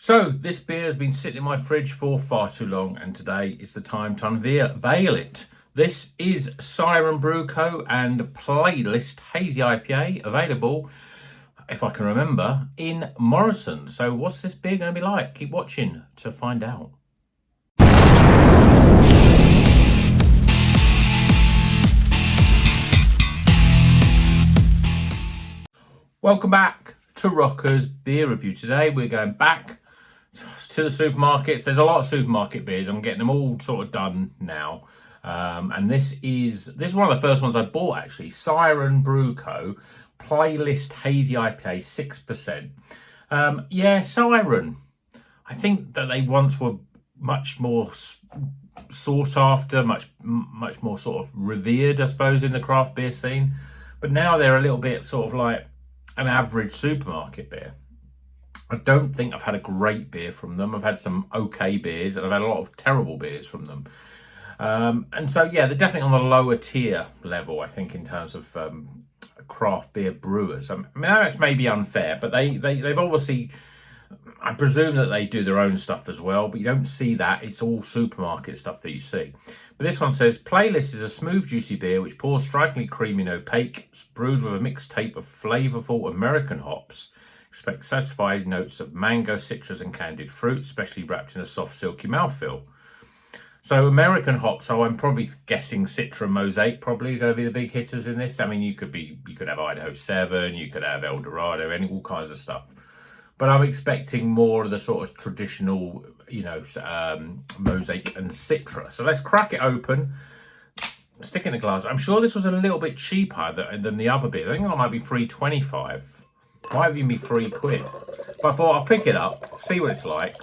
So this beer has been sitting in my fridge for far too long, and today is the time to unveil it. This is Siren Brew Co. and Playlist Hazy IPA, available, if I can remember, in Morrisons. So what's this beer going to be like? Keep watching to find out. Welcome back to Rocker's Beer Review. Today we're going back to the supermarkets. There's a lot of supermarket beers. I'm getting them all sort of done now. And this is one of the first ones I bought, actually. Siren Brew Co. Playlist Hazy IPA, 6%. Yeah, Siren. I think that they once were much more sought after, much more sort of revered, I suppose, in the craft beer scene. But now they're a little bit sort of like an average supermarket beer. I don't think I've had a great beer from them. I've had some okay beers, and I've had a lot of terrible beers from them. And so, yeah, they're definitely on the lower tier level, I think, in terms of craft beer brewers. I mean, that's maybe unfair, but they've obviously, I presume that they do their own stuff as well, but you don't see that. It's all supermarket stuff that you see. But this one says, Playlist is a smooth, juicy beer which pours strikingly creamy and opaque. It's brewed with a mixed tape of flavourful American hops. Expect satisfying notes of mango, citrus and candied fruit, especially wrapped in a soft, silky mouthfeel. So American hops, so I'm probably guessing Citra and Mosaic probably going to be the big hitters in this. I mean, you could have Idaho 7, you could have El Dorado, all kinds of stuff. But I'm expecting more of the sort of traditional, Mosaic and Citra. So let's crack it open, stick it in a glass. I'm sure this was a little bit cheaper than the other beer. I think it might be $3.25. Might even be £3. But I thought I'll pick it up, see what it's like.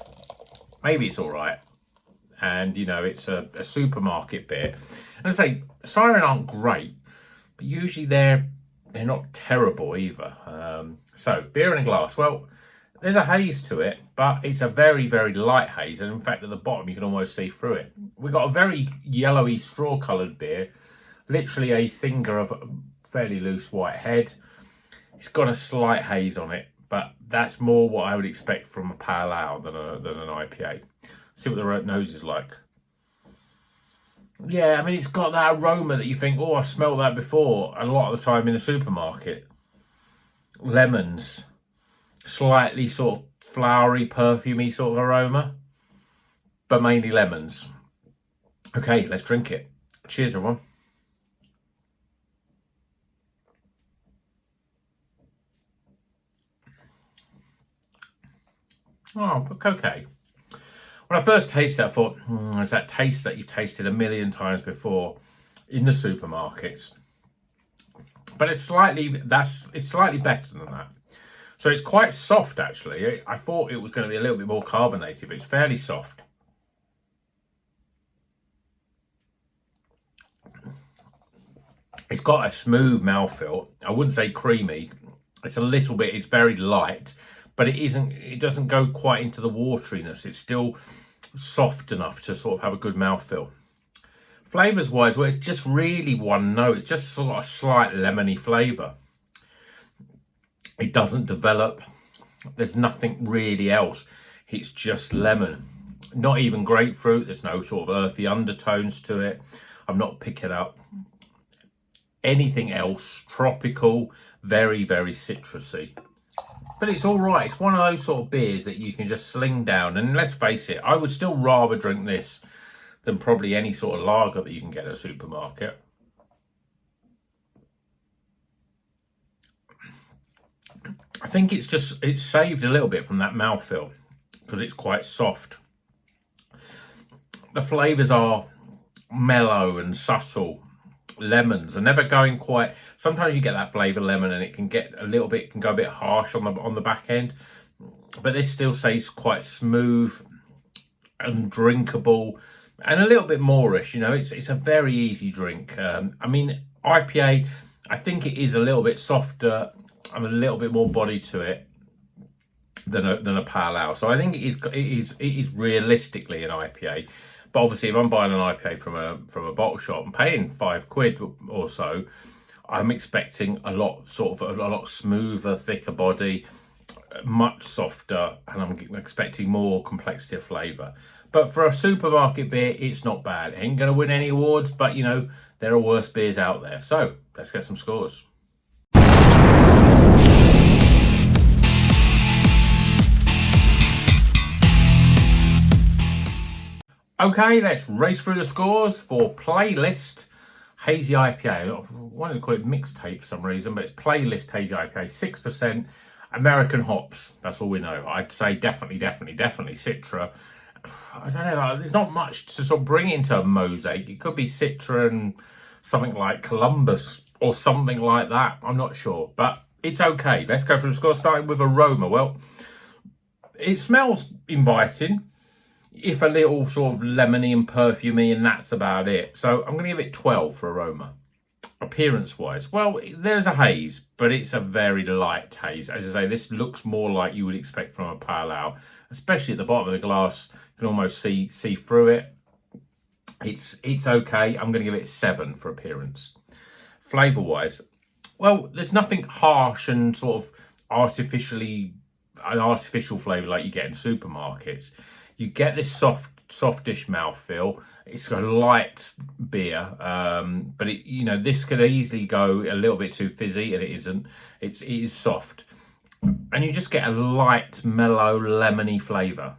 Maybe it's all right. And, it's a supermarket beer. And I say, Siren aren't great, but usually they're not terrible either. So, beer in a glass. Well, there's a haze to it, but it's a very, very light haze. And in fact, at the bottom, you can almost see through it. We've got a very yellowy, straw-coloured beer. Literally a finger of a fairly loose white head. It's got a slight haze on it, but that's more what I would expect from a pale ale than an IPA. See what the nose is like. Yeah, I mean, it's got that aroma that you think, oh, I've smelled that before, a lot of the time in the supermarket. Lemons, slightly sort of flowery, perfumey sort of aroma, but mainly lemons. Okay, let's drink it. Cheers, everyone. Oh, okay. When I first tasted it, I thought, it's that taste that you've tasted a million times before in the supermarkets. But it's slightly better than that. So it's quite soft, actually. I thought it was going to be a little bit more carbonated, but it's fairly soft. It's got a smooth mouthfeel. I wouldn't say creamy. It's very light. But it doesn't go quite into the wateriness. It's still soft enough to sort of have a good mouthfeel. Flavours wise, well, it's just really one note. It's just sort of a slight lemony flavour. It doesn't develop. There's nothing really else. It's just lemon. Not even grapefruit. There's no sort of earthy undertones to it. I'm not picking up anything else. Tropical, very, very citrusy. But it's all right. It's one of those sort of beers that you can just sling down. And let's face it, I would still rather drink this than probably any sort of lager that you can get at a supermarket. I think it's saved a little bit from that mouthfeel because it's quite soft. The flavours are mellow and subtle. Lemons are never going quite. Sometimes you get that flavour lemon and it can go a bit harsh on the back end, but this still stays quite smooth and drinkable and a little bit moreish. It's a very easy drink. I mean, IPA, I think it is a little bit softer and a little bit more body to it than a pale ale. So I think it is realistically an IPA. But obviously, if I'm buying an IPA from a bottle shop and paying £5 or so, I'm expecting a lot smoother, thicker body, much softer, and I'm expecting more complexity of flavour. But for a supermarket beer, it's not bad. It ain't going to win any awards, but you know, there are worse beers out there. So let's get some scores. Okay, let's race through the scores for Playlist Hazy IPA. I wanted to call it mixtape for some reason, but it's Playlist Hazy IPA, 6%, American hops. That's all we know. I'd say definitely Citra. I don't know, there's not much to sort of bring into a mosaic. It could be Citra and something like Columbus or something like that. I'm not sure, but it's okay. Let's go through the score, starting with aroma. Well, it smells inviting, if a little sort of lemony and perfumey, and that's about it. So I'm going to give it 12 for aroma. Appearance-wise, well, there's a haze, but it's a very light haze. As I say, this looks more like you would expect from a pale ale, especially at the bottom of the glass. You can almost see through it. It's okay. I'm going to give it 7 for appearance. Flavour-wise, well, there's nothing harsh and sort of artificial flavour like you get in supermarkets. You get this softish mouthfeel. It's a light beer, but this could easily go a little bit too fizzy, and it isn't. It is soft, and you just get a light, mellow, lemony flavour,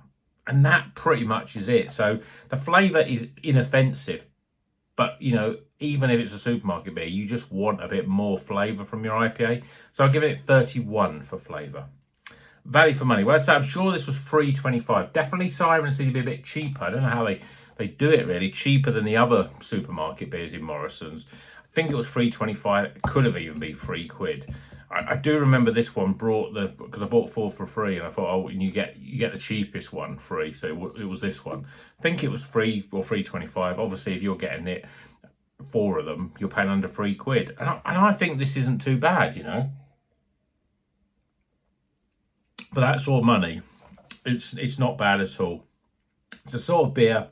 and that pretty much is it. So the flavour is inoffensive, but even if it's a supermarket beer, you just want a bit more flavour from your IPA. So I'll give it 31 for flavour. Value for money. Well, so I'm sure this was $3.25. Definitely Siren seemed to be a bit cheaper. I don't know how they do it really. Cheaper than the other supermarket beers in Morrisons. I think it was $3.25. It could have even been £3. I do remember this one brought because I bought 4 for free, and I thought, oh, and you get the cheapest one free. So it was this one. I think it was $3 or $3.25. Obviously, if you're getting it, 4 of them, you're paying under £3. And I think this isn't too bad, For that sort of money, it's not bad at all. It's a sort of beer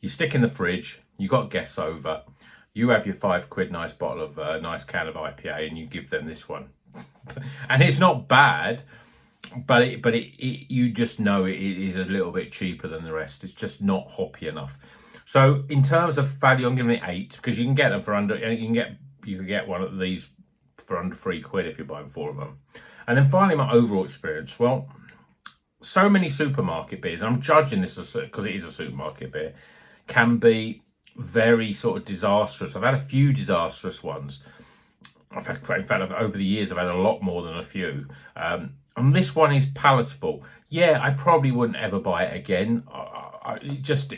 you stick in the fridge. You got guests over. You have your £5 nice bottle of nice can of IPA, and you give them this one. And it's not bad, but you just know it is a little bit cheaper than the rest. It's just not hoppy enough. So in terms of value, I'm giving it 8 because you can get them for under. You can get one of these for under £3 if you're buying 4 of them. And then finally, my overall experience. Well, so many supermarket beers, and I'm judging this because it is a supermarket beer, can be very sort of disastrous. I've had a few disastrous ones. In fact, over the years, I've had a lot more than a few. And this one is palatable. Yeah, I probably wouldn't ever buy it again. I just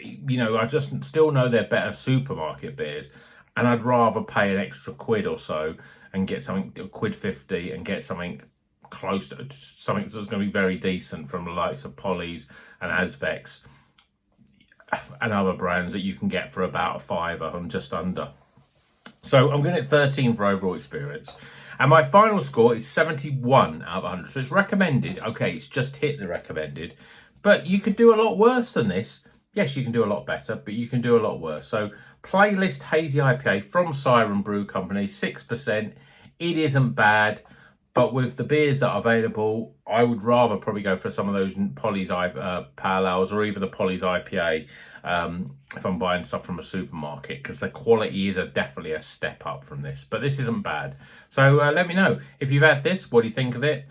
still know they're better supermarket beers, and I'd rather pay an extra £1 or so and get something £1.50 and get something close to something that's going to be very decent from the likes of Polly's and Asvex and other brands that you can get for about a £5 and just under. So I'm going to 13 for overall experience. And my final score is 71 out of 100. So it's recommended. Okay, it's just hit the recommended. But you could do a lot worse than this. Yes, you can do a lot better, but you can do a lot worse. So Playlist Hazy IPA from Siren Brew Company, 6%. It isn't bad. But with the beers that are available, I would rather probably go for some of those Polly's Pale Ales or even the Polly's IPA if I'm buying stuff from a supermarket, because the quality is definitely a step up from this. But this isn't bad. So let me know. If you've had this, what do you think of it?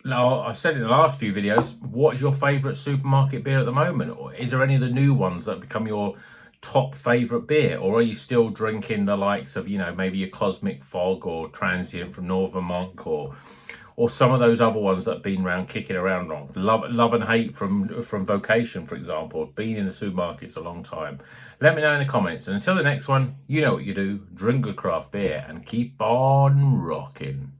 Now, I've said in the last few videos, what is your favourite supermarket beer at the moment? Or is there any of the new ones that have become your top favourite beer, or are you still drinking the likes of maybe your Cosmic Fog or Transient from Northern Monk or some of those other ones that have been around kicking around long? Love and Hate from Vocation, for example, been in the supermarkets a long time. Let me know in the comments, and until the next one, you know what you do: drink good craft beer and keep on rocking.